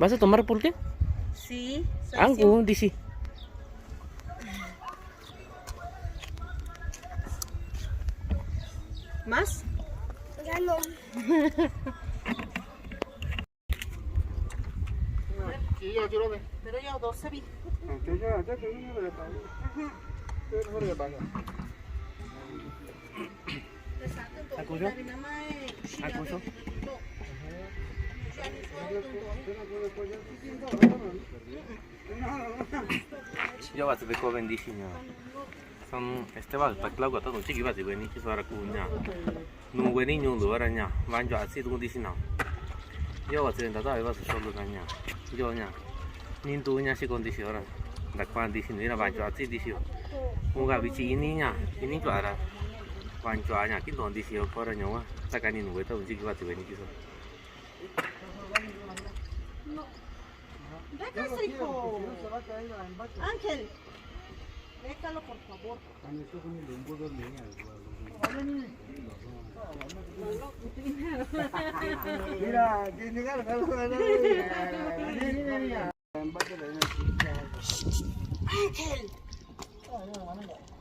¿Vas a tomar pulque? Sí, soy Angku di sini. ¿Más? Ya no. Pero yo 12 vi. Aku so. Yo vas a ver cómo bendiciones. Son va para claro que todo un chiqui va a venir que suara cuña. No venir ni un lugar allá. Van yo así tú dices no. Yo vas a ver nada vas a solo caña. Yo ña. Ni tú ña si condiciona. Da cuando dices no van yo así dices. Un gabichi ini ña. Ini tu ara. Van yo ña que donde dices por allá no. Saca ni nube todo un chiqui va a venir que suara. Déjalo, hijo. Ángel, déjalo por favor. Mira, tiene que Ángel.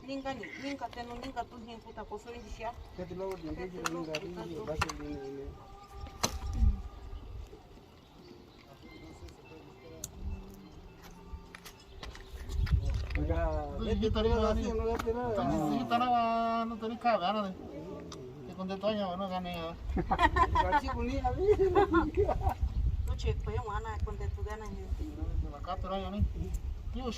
Ninka tenu ninka tu hin puta ko so indisya. no tenés ganas de contento año, no gané. Tu che ko yo mana kon te tu gana ni. Acá, pero año ni. Yo,